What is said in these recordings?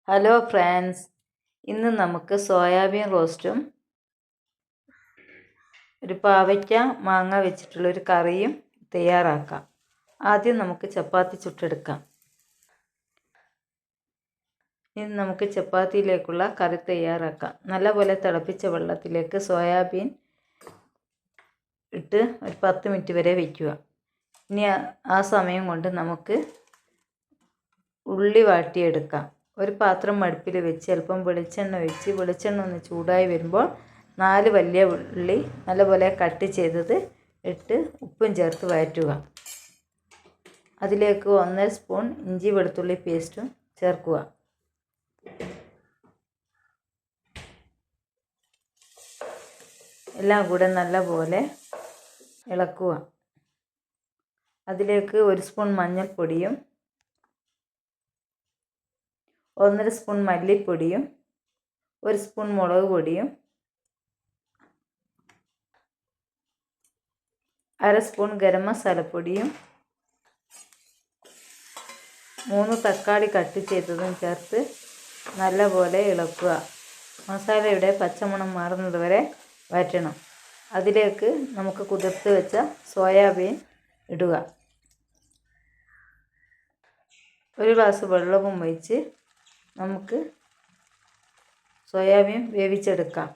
Hello friends, ഇന്ന് നമുക്ക് soybean റോസ്റ്റും ഒരു പാവയ്ക്ക മാങ്ങ വെച്ചിട്ടുള്ളൊരു കറിയും തയ്യാറാക്കാം. ആദ്യം നമുക്ക് ചപ്പാത്തി ചുട്ടെടുക്കാം. ഇനി നമുക്ക് ചപ്പാത്തിയിലേക്കുള്ള കറി തയ്യാറാക്കാം. നല്ലപോലെ തിളപ്പിച്ച വെള്ളത്തിലേക്ക് സോയാബീൻ ഇട്ട് ഒരു 10 മിനിറ്റ് വരെ വയ്ക്കുക. ഇനി ആ സമയം കൊണ്ട് നമുക്ക് ഉള്ളി വാട്ടിയെടുക്കാം. ഒരു പാത്രം അടുപ്പിൽ വെച്ച് അല്പം വെളിച്ചെണ്ണ ഒഴിച്ച് വെളിച്ചെണ്ണ ഒന്ന് ചൂടായി വരുമ്പോൾ 4 വലിയ ഉള്ളി നല്ലപോലെ കട്ട് ചെയ്തത് ഇട്ട് ഉപ്പും ചേർത്ത് വഴറ്റുക. അതിലേക്ക് 1.5 സ്പൂൺ ഇഞ്ചി വെളുത്തുള്ളി പേസ്റ്റും ചേർക്കുക. എല്ലാം കൂടെ നല്ലപോലെ ഇളക്കുക. അതിലേക്ക് 1 സ്പൂൺ മഞ്ഞൾപ്പൊടിയും 1.5 സ്പൂൺ മല്ലിപ്പൊടിയും 1 സ്പൂൺ മുളക് പൊടിയും 1/2 സ്പൂൺ ഗരം മസാലപ്പൊടിയും 3 തക്കാളി കട്ട് ചെയ്തതും ചേർത്ത് നല്ലപോലെ ഇളക്കുക. മസാലയുടെ പച്ചമണം മാറുന്നത് വരെ വഴറ്റണം. അതിലേക്ക് നമുക്ക് കുതിർത്ത് വെച്ച സോയാബീൻ ഇടുക. 1 ഗ്ലാസ് വെള്ളവും ഒഴിച്ച് നമുക്ക് സോയാബീൻ വേവിച്ചെടുക്കാം.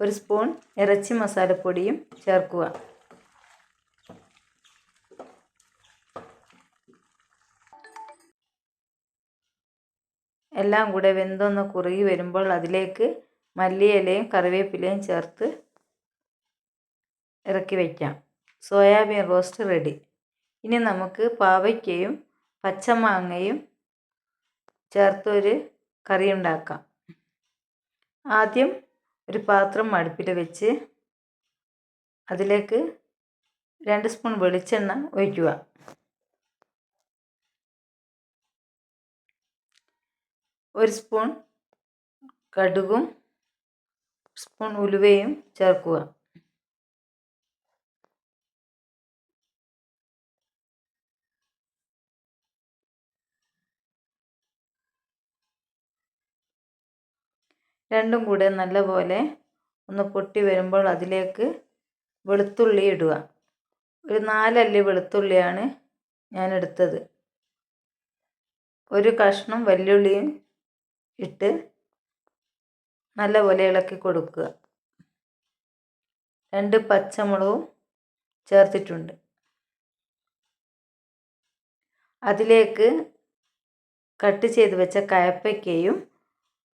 1 സ്പൂൺ ഇറച്ചി മസാലപ്പൊടിയും ചേർക്കുക. എല്ലാം കൂടെ വെന്തൊന്ന് കുറുകി വരുമ്പോൾ അതിലേക്ക് മല്ലിയിലയും കറിവേപ്പിലയും ചേർത്ത് ഇറക്കി വയ്ക്കാം. Soyabean roast ready. ഇനി നമുക്ക് പാവയ്ക്കയും പച്ചമാങ്ങയും ചേർത്തൊരു കറി ഉണ്ടാക്കാം. ആദ്യം ഒരു പാത്രം അടുപ്പിൽ വെച്ച് അതിലേക്ക് 2 സ്പൂൺ വെളിച്ചെണ്ണ ഒഴിക്കുക. ഒരു സ്പൂൺ കടുകും സ്പൂൺ ഉലുവയും ചേർക്കുക. രണ്ടും കൂടെ നല്ലപോലെ ഒന്ന് പൊട്ടി വരുമ്പോൾ അതിലേക്ക് വെളുത്തുള്ളി ഇടുക. ഒരു 4 അല്ലി വെളുത്തുള്ളിയാണ് ഞാൻ എടുത്തത്. ഒരു കഷ്ണം വെല്ലുള്ളിയും ഇട്ട് നല്ലപോലെ ഇളക്കി കൊടുക്കുക. 2 പച്ചമുളകും ചേർത്തിട്ടുണ്ട്. അതിലേക്ക് കട്ട് ചെയ്ത് വെച്ച കയ്പ്പയ്ക്കയും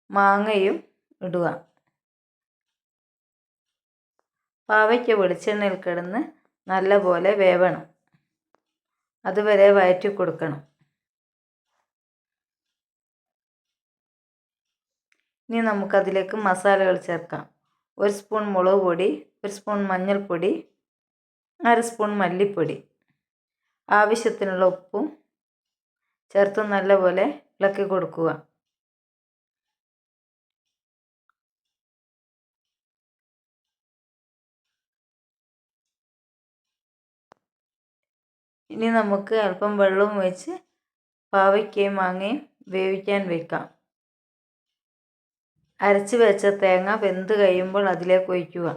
മാങ്ങയും ഇടുക. പാവയ്ക്ക വെളിച്ചെണ്ണയിൽ കിടന്ന് നല്ലപോലെ വേവണം. അതുവരെ വഴറ്റി കൊടുക്കണം. ഇനി നമുക്കതിലേക്ക് മസാലകൾ ചേർക്കാം. 1 സ്പൂൺ മുളക് പൊടി, 1 സ്പൂൺ മഞ്ഞൾപ്പൊടി, 1/2 സ്പൂൺ മല്ലിപ്പൊടി, ആവശ്യത്തിനുള്ള ഉപ്പും ചേർത്ത് നല്ലപോലെ ഇളക്കി കൊടുക്കുക. ഇനി നമുക്ക് അല്പം വെള്ളവും ഒഴിച്ച് പാവയ്ക്കയും മാങ്ങയും വേവിക്കാൻ വയ്ക്കാം. അരച്ച് വെച്ച തേങ്ങ വെന്ത് കഴിയുമ്പോൾ അതിലേക്ക് ഒഴിക്കുക.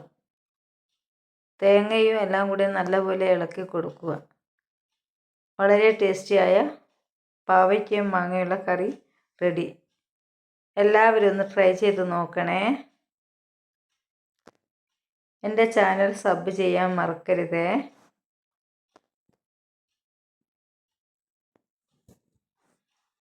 തേങ്ങയും എല്ലാം കൂടി നല്ലപോലെ ഇളക്കി കൊടുക്കുക. വളരെ ടേസ്റ്റിയായ പാവയ്ക്കയും മാങ്ങയുള്ള കറി റെഡി. എല്ലാവരും ഒന്ന് ട്രൈ ചെയ്ത് നോക്കണേ. എൻ്റെ ചാനൽ സബ് ചെയ്യാൻ മറക്കരുതേ.